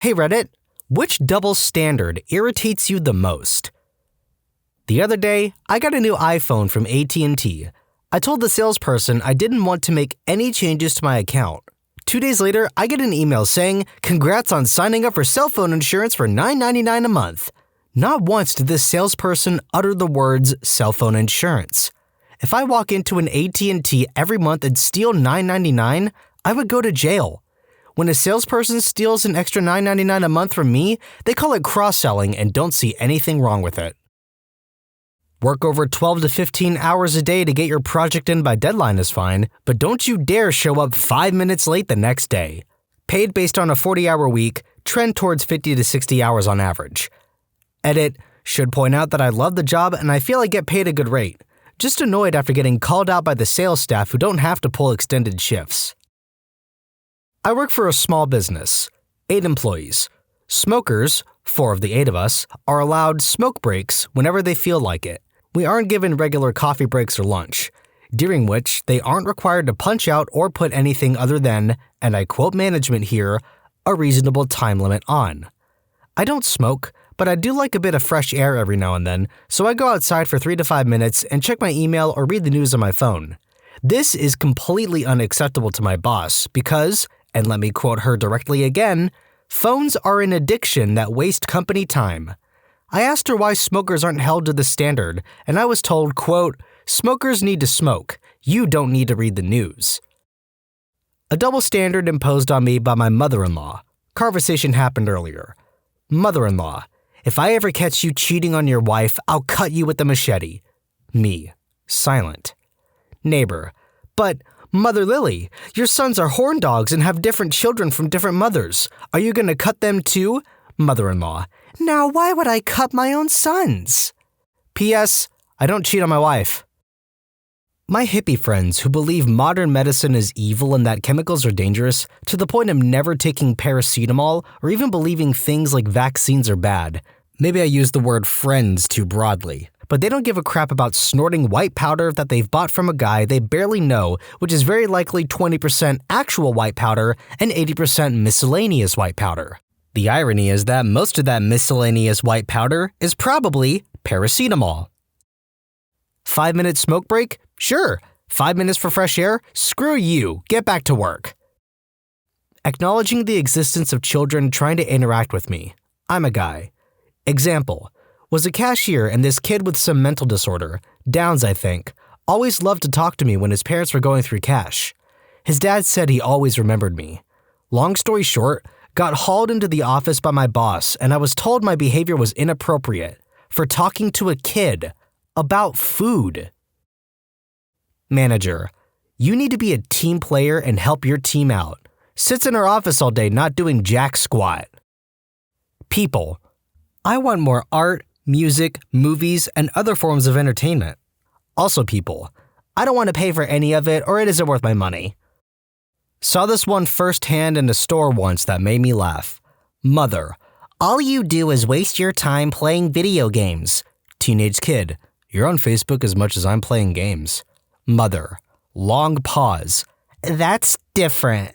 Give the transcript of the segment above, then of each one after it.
Hey Reddit, which double standard irritates you the most? The other day, I got a new iPhone from AT&T. I told the salesperson I didn't want to make any changes to my account. 2 days later, I get an email saying, "Congrats on signing up for cell phone insurance for $9.99 a month." Not once did this salesperson utter the words cell phone insurance. If I walk into an AT&T every month and steal $9.99, I would go to jail. When a salesperson steals an extra $9.99 a month from me, they call it cross-selling and don't see anything wrong with it. Work over 12 to 15 hours a day to get your project in by deadline is fine, but don't you dare show up 5 minutes late the next day. Paid based on a 40-hour week, trend towards 50 to 60 hours on average. Edit, should point out that I love the job and I feel I get paid a good rate. Just annoyed after getting called out by the sales staff who don't have to pull extended shifts. I work for a small business, 8 employees. Smokers, 4 of the 8 of us, are allowed smoke breaks whenever they feel like it. We aren't given regular coffee breaks or lunch, during which they aren't required to punch out or put anything other than, and I quote management here, a reasonable time limit on. I don't smoke, but I do like a bit of fresh air every now and then, so I go outside for 3 to 5 minutes and check my email or read the news on my phone. This is completely unacceptable to my boss because, and let me quote her directly again, "Phones are an addiction that waste company time." I asked her why smokers aren't held to the standard, and I was told, quote, "Smokers need to smoke. You don't need to read the news." A double standard imposed on me by my mother-in-law. Conversation happened earlier. Mother-in-law, if I ever catch you cheating on your wife, I'll cut you with the machete. Me, silent. Neighbor, but Mother Lily, your sons are horn dogs and have different children from different mothers. Are you going to cut them too? Mother-in-law, now why would I cut my own sons? P.S. I don't cheat on my wife. My hippie friends who believe modern medicine is evil and that chemicals are dangerous to the point of never taking paracetamol or even believing things like vaccines are bad. Maybe I use the word friends too broadly. But they don't give a crap about snorting white powder that they've bought from a guy they barely know, which is very likely 20% actual white powder and 80% miscellaneous white powder. The irony is that most of that miscellaneous white powder is probably paracetamol. 5-minute smoke break? Sure. 5 minutes for fresh air? Screw you. Get back to work. Acknowledging the existence of children trying to interact with me. I'm a guy. Example. Was a cashier and this kid with some mental disorder, Downs I think, always loved to talk to me when his parents were going through cash. His dad said he always remembered me. Long story short, got hauled into the office by my boss and I was told my behavior was inappropriate for talking to a kid about food. Manager, you need to be a team player and help your team out. Sits in her office all day not doing jack squat. People, I want more art, music, movies, and other forms of entertainment. Also people, I don't want to pay for any of it or it isn't worth my money. Saw this one firsthand in a store once that made me laugh. Mother, all you do is waste your time playing video games. Teenage kid, you're on Facebook as much as I'm playing games. Mother, long pause. That's different.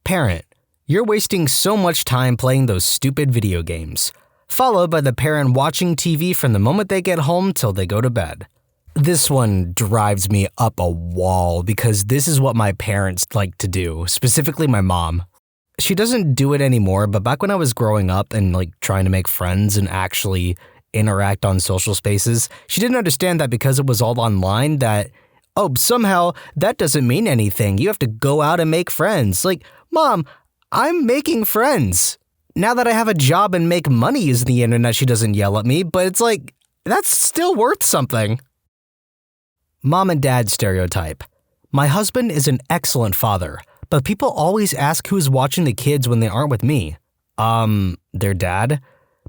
Parent, you're wasting so much time playing those stupid video games. Followed by the parent watching TV from the moment they get home till they go to bed. This one drives me up a wall because this is what my parents like to do, specifically my mom. She doesn't do it anymore, but back when I was growing up and trying to make friends and actually interact on social spaces, she didn't understand that because it was all online that, somehow that doesn't mean anything. You have to go out and make friends. Mom, I'm making friends. Now that I have a job and make money using the internet, she doesn't yell at me, but it's that's still worth something. Mom and dad stereotype. My husband is an excellent father, but people always ask who's watching the kids when they aren't with me. Their dad?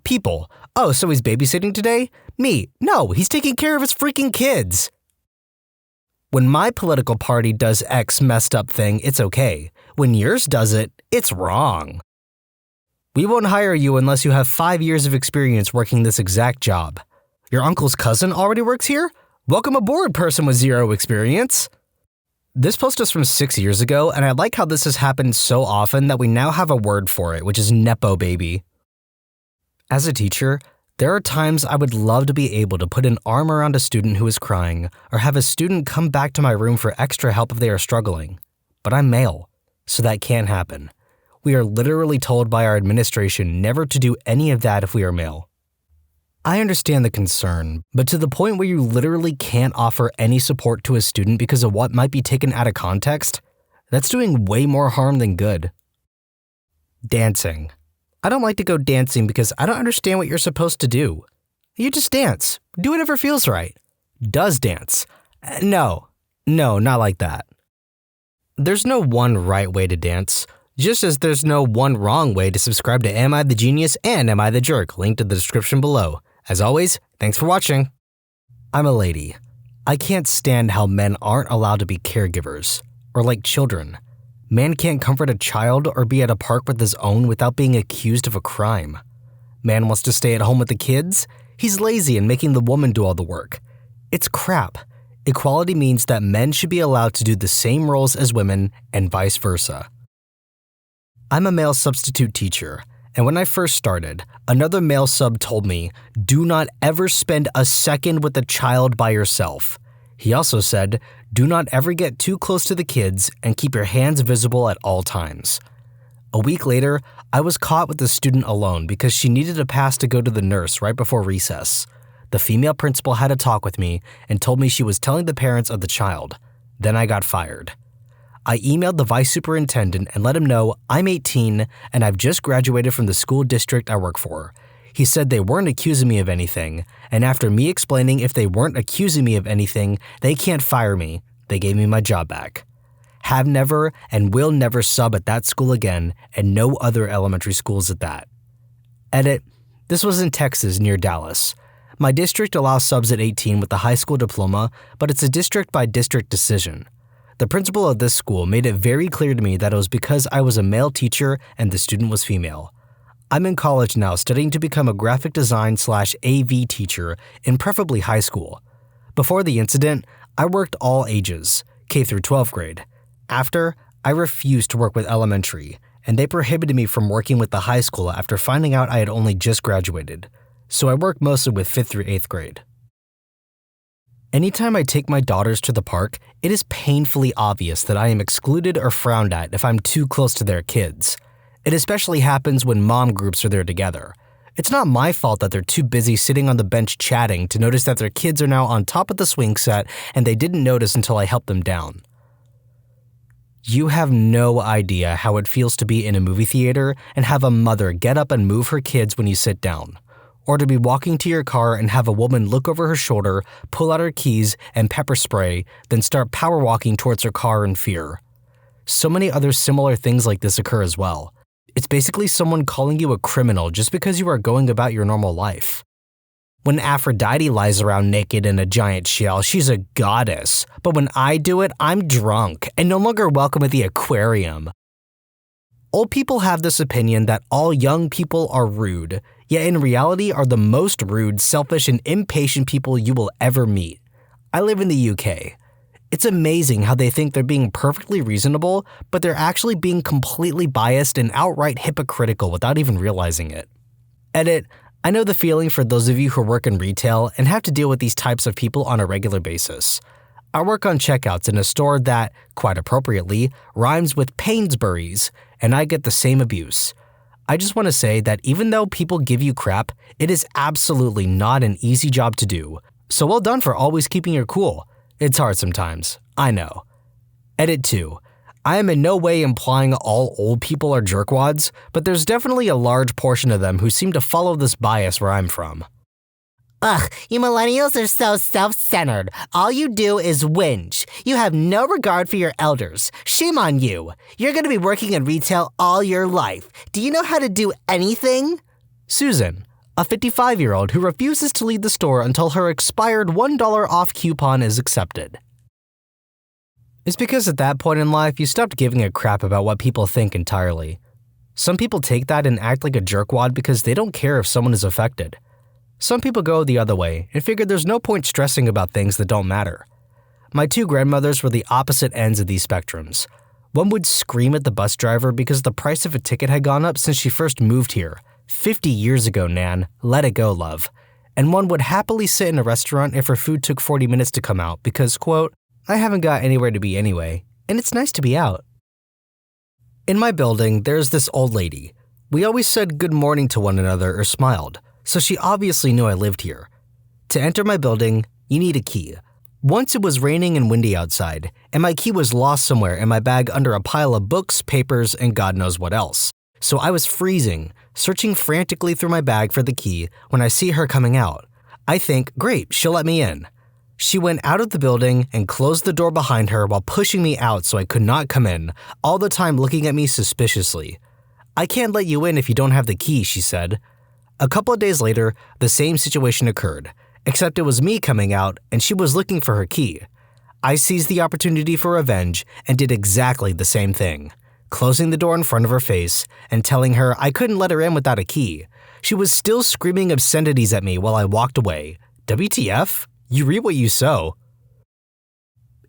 People. Oh, so he's babysitting today? Me. No, he's taking care of his freaking kids. When my political party does X messed up thing, it's okay. When yours does it, it's wrong. We won't hire you unless you have 5 years of experience working this exact job. Your uncle's cousin already works here? Welcome aboard, person with 0 experience. This post is from 6 years ago, and I like how this has happened so often that we now have a word for it, which is Nepo baby. As a teacher, there are times I would love to be able to put an arm around a student who is crying or have a student come back to my room for extra help if they are struggling. But I'm male, so that can't happen. We are literally told by our administration never to do any of that if we are male. I understand the concern, but to the point where you literally can't offer any support to a student because of what might be taken out of context, that's doing way more harm than good. Dancing. I don't like to go dancing because I don't understand what you're supposed to do. You just dance. Do whatever feels right. Does dance. No, not like that. There's no one right way to dance, just as there's no one wrong way to subscribe to Am I the Genius and Am I the Jerk, linked in the description below. As always, thanks for watching. I'm a lady. I can't stand how men aren't allowed to be caregivers, or like children. Man can't comfort a child or be at a park with his own without being accused of a crime. Man wants to stay at home with the kids. He's lazy and making the woman do all the work. It's crap. Equality means that men should be allowed to do the same roles as women and vice versa. I'm a male substitute teacher, and when I first started, another male sub told me, do not ever spend a second with a child by yourself. He also said, do not ever get too close to the kids and keep your hands visible at all times. A week later, I was caught with the student alone because she needed a pass to go to the nurse right before recess. The female principal had a talk with me and told me she was telling the parents of the child. Then I got fired. I emailed the vice superintendent and let him know I'm 18 and I've just graduated from the school district I work for. He said they weren't accusing me of anything, and after me explaining if they weren't accusing me of anything, they can't fire me. They gave me my job back. Have never and will never sub at that school again, and no other elementary schools at that. Edit. This was in Texas near Dallas. My district allows subs at 18 with a high school diploma, but it's a district-by-district decision. The principal of this school made it very clear to me that it was because I was a male teacher and the student was female. I'm in college now studying to become a graphic design/AV teacher in preferably high school. Before the incident, I worked all ages, K through 12th grade. After, I refused to work with elementary, and they prohibited me from working with the high school after finding out I had only just graduated. So I work mostly with 5th through 8th grade. Anytime I take my daughters to the park, it is painfully obvious that I am excluded or frowned at if I'm too close to their kids. It especially happens when mom groups are there together. It's not my fault that they're too busy sitting on the bench chatting to notice that their kids are now on top of the swing set and they didn't notice until I helped them down. You have no idea how it feels to be in a movie theater and have a mother get up and move her kids when you sit down. Or to be walking to your car and have a woman look over her shoulder, pull out her keys and pepper spray, then start power walking towards her car in fear. So many other similar things like this occur as well. It's basically someone calling you a criminal just because you are going about your normal life. When Aphrodite lies around naked in a giant shell, she's a goddess. But when I do it, I'm drunk and no longer welcome at the aquarium. Old people have this opinion that all young people are rude, yet in reality are the most rude, selfish, and impatient people you will ever meet. I live in the UK. It's amazing how they think they're being perfectly reasonable, but they're actually being completely biased and outright hypocritical without even realizing it. Edit. I know the feeling for those of you who work in retail and have to deal with these types of people on a regular basis. I work on checkouts in a store that, quite appropriately, rhymes with Painsbury's, and I get the same abuse. I just want to say that even though people give you crap, it is absolutely not an easy job to do. So well done for always keeping your cool. It's hard sometimes, I know. Edit 2. I am in no way implying all old people are jerkwads, but there's definitely a large portion of them who seem to follow this bias where I'm from. Ugh, you millennials are so self-centered. All you do is whinge. You have no regard for your elders. Shame on you. You're going to be working in retail all your life. Do you know how to do anything? Susan, a 55-year-old who refuses to leave the store until her expired $1 off coupon is accepted. It's because at that point in life, you stopped giving a crap about what people think entirely. Some people take that and act like a jerkwad because they don't care if someone is affected. Some people go the other way and figure there's no point stressing about things that don't matter. My two grandmothers were the opposite ends of these spectrums. One would scream at the bus driver because the price of a ticket had gone up since she first moved here. 50 years ago, Nan. Let it go, love. And one would happily sit in a restaurant if her food took 40 minutes to come out because, quote, I haven't got anywhere to be anyway, and it's nice to be out. In my building, there's this old lady. We always said good morning to one another or smiled, so she obviously knew I lived here. To enter my building, you need a key. Once it was raining and windy outside, and my key was lost somewhere in my bag under a pile of books, papers, and God knows what else. So I was freezing, searching frantically through my bag for the key when I see her coming out. I think, great, she'll let me in. She went out of the building and closed the door behind her while pushing me out so I could not come in, all the time looking at me suspiciously. I can't let you in if you don't have the key, she said. A couple of days later, the same situation occurred, except it was me coming out and she was looking for her key. I seized the opportunity for revenge and did exactly the same thing, closing the door in front of her face and telling her I couldn't let her in without a key. She was still screaming obscenities at me while I walked away. WTF? You reap what you sow.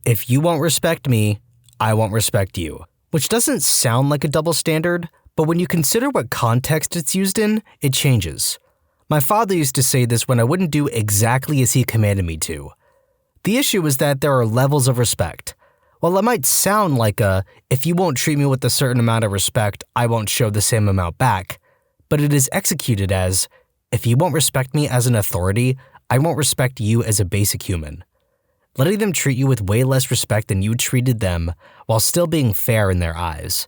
If you won't respect me, I won't respect you. Which doesn't sound like a double standard, but when you consider what context it's used in, it changes. My father used to say this when I wouldn't do exactly as he commanded me to. The issue is that there are levels of respect. While it might sound like if you won't treat me with a certain amount of respect, I won't show the same amount back, but it is executed as, if you won't respect me as an authority, I won't respect you as a basic human. Letting them treat you with way less respect than you treated them while still being fair in their eyes.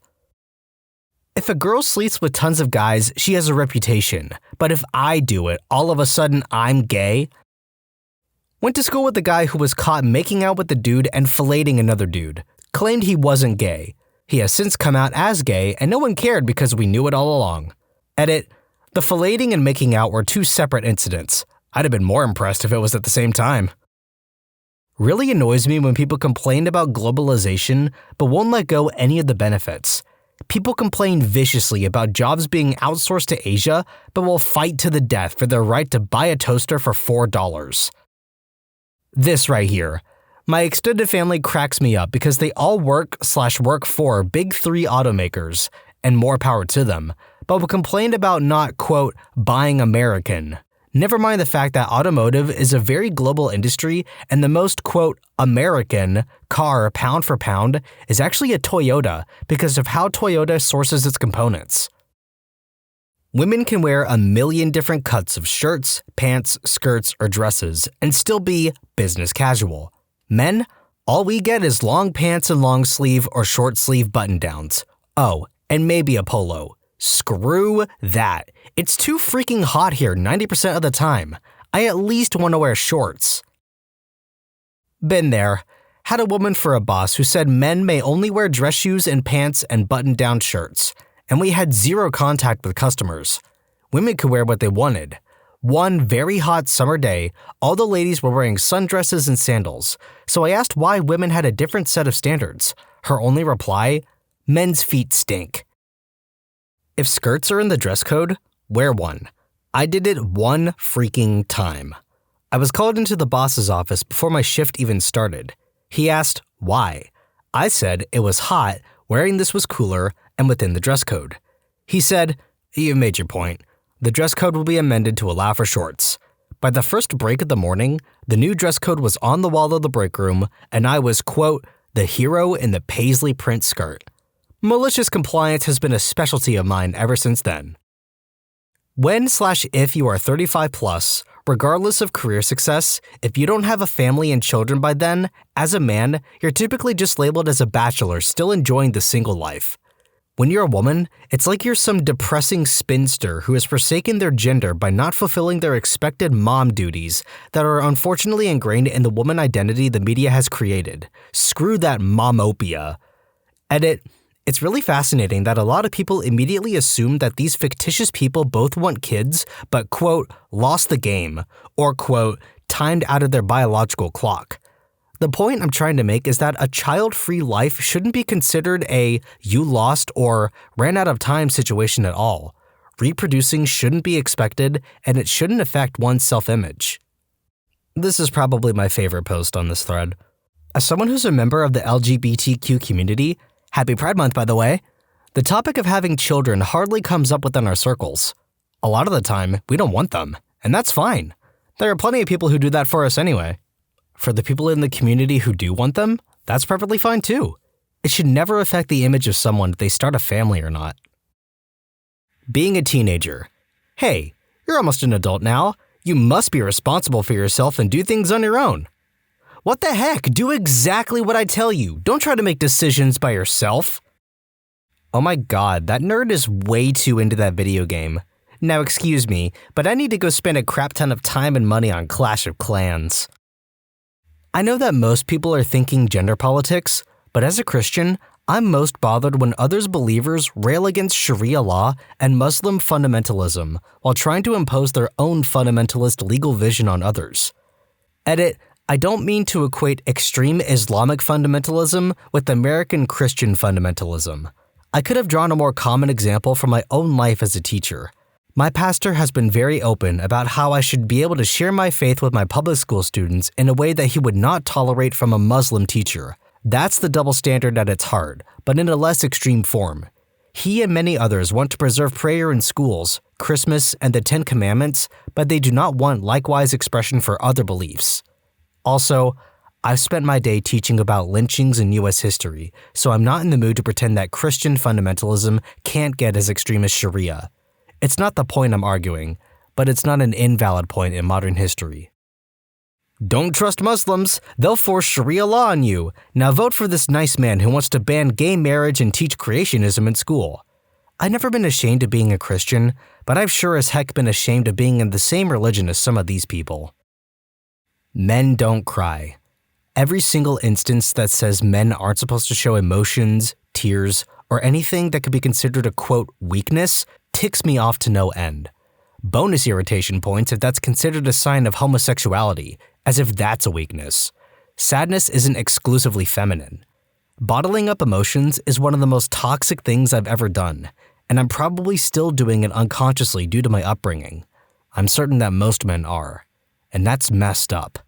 If a girl sleeps with tons of guys, she has a reputation, but if I do it, all of a sudden I'm gay? Went to school with a guy who was caught making out with a dude and filleting another dude, claimed he wasn't gay. He has since come out as gay and no one cared because we knew it all along. Edit, the filleting and making out were two separate incidents. I'd have been more impressed if it was at the same time. Really annoys me when people complain about globalization but won't let go any of the benefits. People complain viciously about jobs being outsourced to Asia but will fight to the death for their right to buy a toaster for $4. This right here. My extended family cracks me up because they all work for big three automakers, and more power to them, but will complain about not, quote, buying American. Never mind the fact that automotive is a very global industry and the most, quote, American car pound for pound is actually a Toyota because of how Toyota sources its components. Women can wear a million different cuts of shirts, pants, skirts, or dresses and still be business casual. Men, all we get is long pants and long sleeve or short sleeve button downs. Oh, and maybe a polo. Screw that. It's too freaking hot here 90% of the time. I at least want to wear shorts. Been there. Had a woman for a boss who said men may only wear dress shoes and pants and button-down shirts, and we had zero contact with customers. Women could wear what they wanted. One very hot summer day, all the ladies were wearing sundresses and sandals, so I asked why women had a different set of standards. Her only reply, men's feet stink. If skirts are in the dress code, wear one. I did it one freaking time. I was called into the boss's office before my shift even started. He asked, why? I said it was hot, wearing this was cooler, and within the dress code. He said, you've made your point. The dress code will be amended to allow for shorts. By the first break of the morning, the new dress code was on the wall of the break room, and I was, quote, the hero in the paisley print skirt. Malicious compliance has been a specialty of mine ever since then. When/if you are 35 plus, regardless of career success, if you don't have a family and children by then, as a man, you're typically just labeled as a bachelor still enjoying the single life. When you're a woman, it's like you're some depressing spinster who has forsaken their gender by not fulfilling their expected mom duties that are unfortunately ingrained in the woman identity the media has created. Screw that momopia. Edit. It's really fascinating that a lot of people immediately assume that these fictitious people both want kids, but, quote, lost the game, or, quote, timed out of their biological clock. The point I'm trying to make is that a child-free life shouldn't be considered a you lost or ran out of time situation at all. Reproducing shouldn't be expected, and it shouldn't affect one's self-image. This is probably my favorite post on this thread. As someone who's a member of the LGBTQ community, happy Pride Month by the way, the topic of having children hardly comes up within our circles. A lot of the time, we don't want them, and that's fine. There are plenty of people who do that for us anyway. For the people in the community who do want them, that's perfectly fine too. It should never affect the image of someone if they start a family or not. Being a teenager. Hey, you're almost an adult now. You must be responsible for yourself and do things on your own. What the heck? Do exactly what I tell you. Don't try to make decisions by yourself. Oh my god, that nerd is way too into that video game. Now excuse me, but I need to go spend a crap ton of time and money on Clash of Clans. I know that most people are thinking gender politics, but as a Christian, I'm most bothered when others believers rail against Sharia law and Muslim fundamentalism while trying to impose their own fundamentalist legal vision on others. Edit, I don't mean to equate extreme Islamic fundamentalism with American Christian fundamentalism. I could have drawn a more common example from my own life as a teacher. My pastor has been very open about how I should be able to share my faith with my public school students in a way that he would not tolerate from a Muslim teacher. That's the double standard at its heart, but in a less extreme form. He and many others want to preserve prayer in schools, Christmas, and the Ten Commandments, but they do not want likewise expression for other beliefs. Also, I've spent my day teaching about lynchings in U.S. history, so I'm not in the mood to pretend that Christian fundamentalism can't get as extreme as Sharia. It's not the point I'm arguing, but it's not an invalid point in modern history. Don't trust Muslims. They'll force Sharia law on you. Now vote for this nice man who wants to ban gay marriage and teach creationism in school. I've never been ashamed of being a Christian, but I've sure as heck been ashamed of being in the same religion as some of these people. Men don't cry. Every single instance that says men aren't supposed to show emotions, tears, or anything that could be considered a quote weakness ticks me off to no end. Bonus irritation points if that's considered a sign of homosexuality, as if that's a weakness. Sadness isn't exclusively feminine. Bottling up emotions is one of the most toxic things I've ever done, and I'm probably still doing it unconsciously due to my upbringing. I'm certain that most men are, and that's messed up.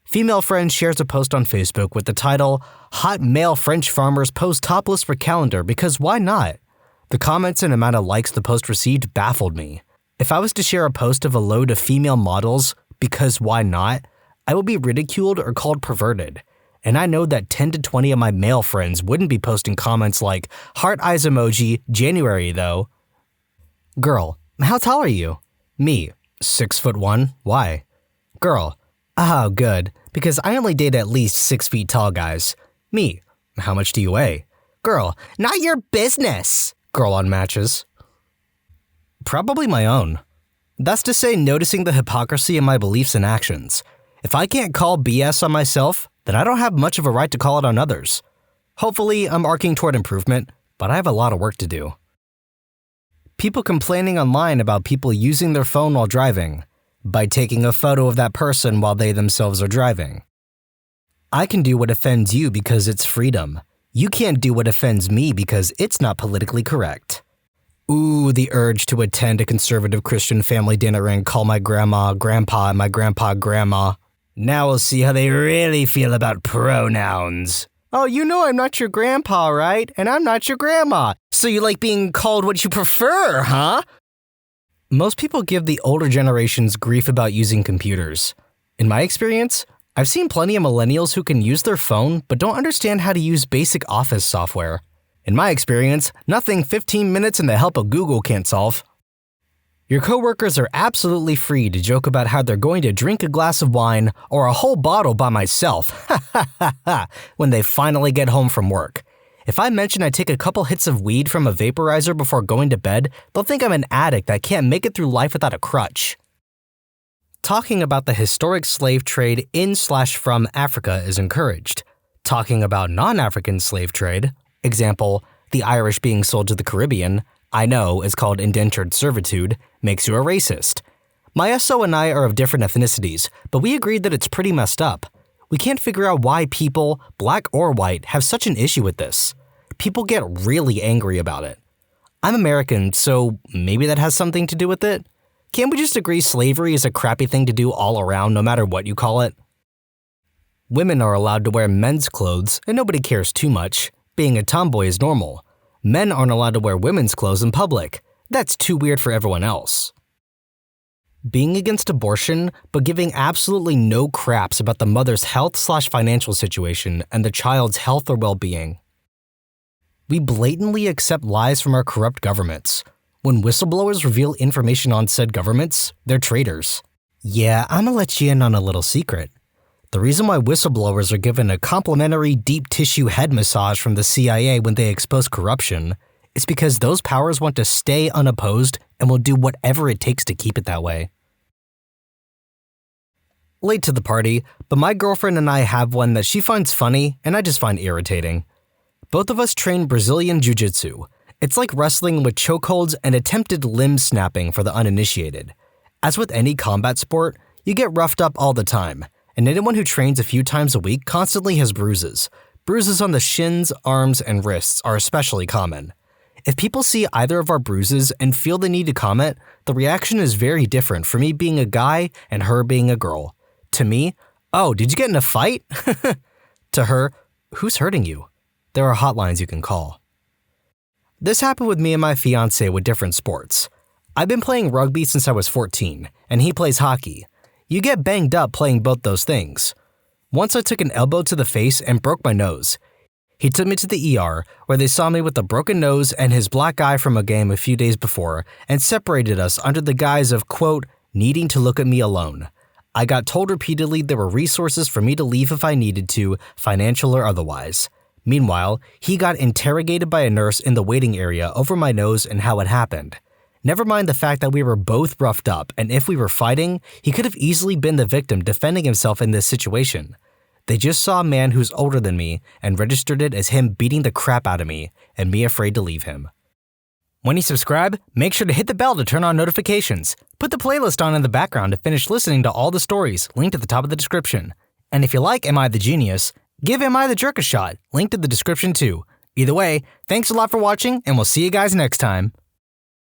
Female friend shares a post on Facebook with the title, "Hot male French farmers pose topless for calendar because why not?" The comments and amount of likes the post received baffled me. If I was to share a post of a load of female models, because why not, I would be ridiculed or called perverted. And I know that 10 to 20 of my male friends wouldn't be posting comments like, "Heart eyes emoji, January though." Girl, how tall are you? Me, 6'1", why? Girl, oh good, because I only date at least 6 feet tall guys. Me, how much do you weigh? Girl, not your business. Girl on matches. Probably my own. That's to say, noticing the hypocrisy in my beliefs and actions. If I can't call BS on myself, then I don't have much of a right to call it on others. Hopefully, I'm arcing toward improvement, but I have a lot of work to do. People complaining online about people using their phone while driving, by taking a photo of that person while they themselves are driving. I can do what offends you because it's freedom. You can't do what offends me because it's not politically correct. Ooh, the urge to attend a conservative Christian family dinner and call my grandma, grandpa, and my grandpa, grandma. Now we'll see how they really feel about pronouns. Oh, you know I'm not your grandpa, right? And I'm not your grandma. So you like being called what you prefer, huh? Most people give the older generations grief about using computers. In my experience, I've seen plenty of millennials who can use their phone but don't understand how to use basic office software. In my experience, nothing 15 minutes in the help of Google can't solve. Your coworkers are absolutely free to joke about how they're going to drink a glass of wine or a whole bottle by myself, when they finally get home from work. If I mention I take a couple hits of weed from a vaporizer before going to bed, they'll think I'm an addict that can't make it through life without a crutch. Talking about the historic slave trade in/from Africa is encouraged. Talking about non-African slave trade, example, the Irish being sold to the Caribbean, I know is called indentured servitude, makes you a racist. My SO and I are of different ethnicities, but we agreed that it's pretty messed up. We can't figure out why people, black or white, have such an issue with this. People get really angry about it. I'm American, so maybe that has something to do with it? Can't we just agree slavery is a crappy thing to do all around, no matter what you call it? Women are allowed to wear men's clothes and nobody cares too much. Being a tomboy is normal. Men aren't allowed to wear women's clothes in public. That's too weird for everyone else. Being against abortion, but giving absolutely no craps about the mother's health/financial situation and the child's health or well-being. We blatantly accept lies from our corrupt governments. When whistleblowers reveal information on said governments, they're traitors. Yeah, I'ma let you in on a little secret. The reason why whistleblowers are given a complimentary deep tissue head massage from the CIA when they expose corruption is because those powers want to stay unopposed and will do whatever it takes to keep it that way. Late to the party, but my girlfriend and I have one that she finds funny and I just find irritating. Both of us train Brazilian Jiu-Jitsu. It's like wrestling with chokeholds and attempted limb snapping for the uninitiated. As with any combat sport, you get roughed up all the time, and anyone who trains a few times a week constantly has bruises. Bruises on the shins, arms, and wrists are especially common. If people see either of our bruises and feel the need to comment, the reaction is very different for me being a guy and her being a girl. To me, oh, did you get in a fight? To her, who's hurting you? There are hotlines you can call. This happened with me and my fiancé with different sports. I've been playing rugby since I was 14, and he plays hockey. You get banged up playing both those things. Once I took an elbow to the face and broke my nose. He took me to the ER, where they saw me with a broken nose and his black eye from a game a few days before, and separated us under the guise of, quote, needing to look at me alone. I got told repeatedly there were resources for me to leave if I needed to, financial or otherwise. Meanwhile, he got interrogated by a nurse in the waiting area over my nose and how it happened. Never mind the fact that we were both roughed up, and if we were fighting, he could have easily been the victim defending himself in this situation. They just saw a man who's older than me and registered it as him beating the crap out of me, and me afraid to leave him. When you subscribe, make sure to hit the bell to turn on notifications. Put the playlist on in the background to finish listening to all the stories, linked at the top of the description. And if you like Am I the Genius, give Am I the Jerk a shot, linked in the description too. Either way, thanks a lot for watching, and we'll see you guys next time.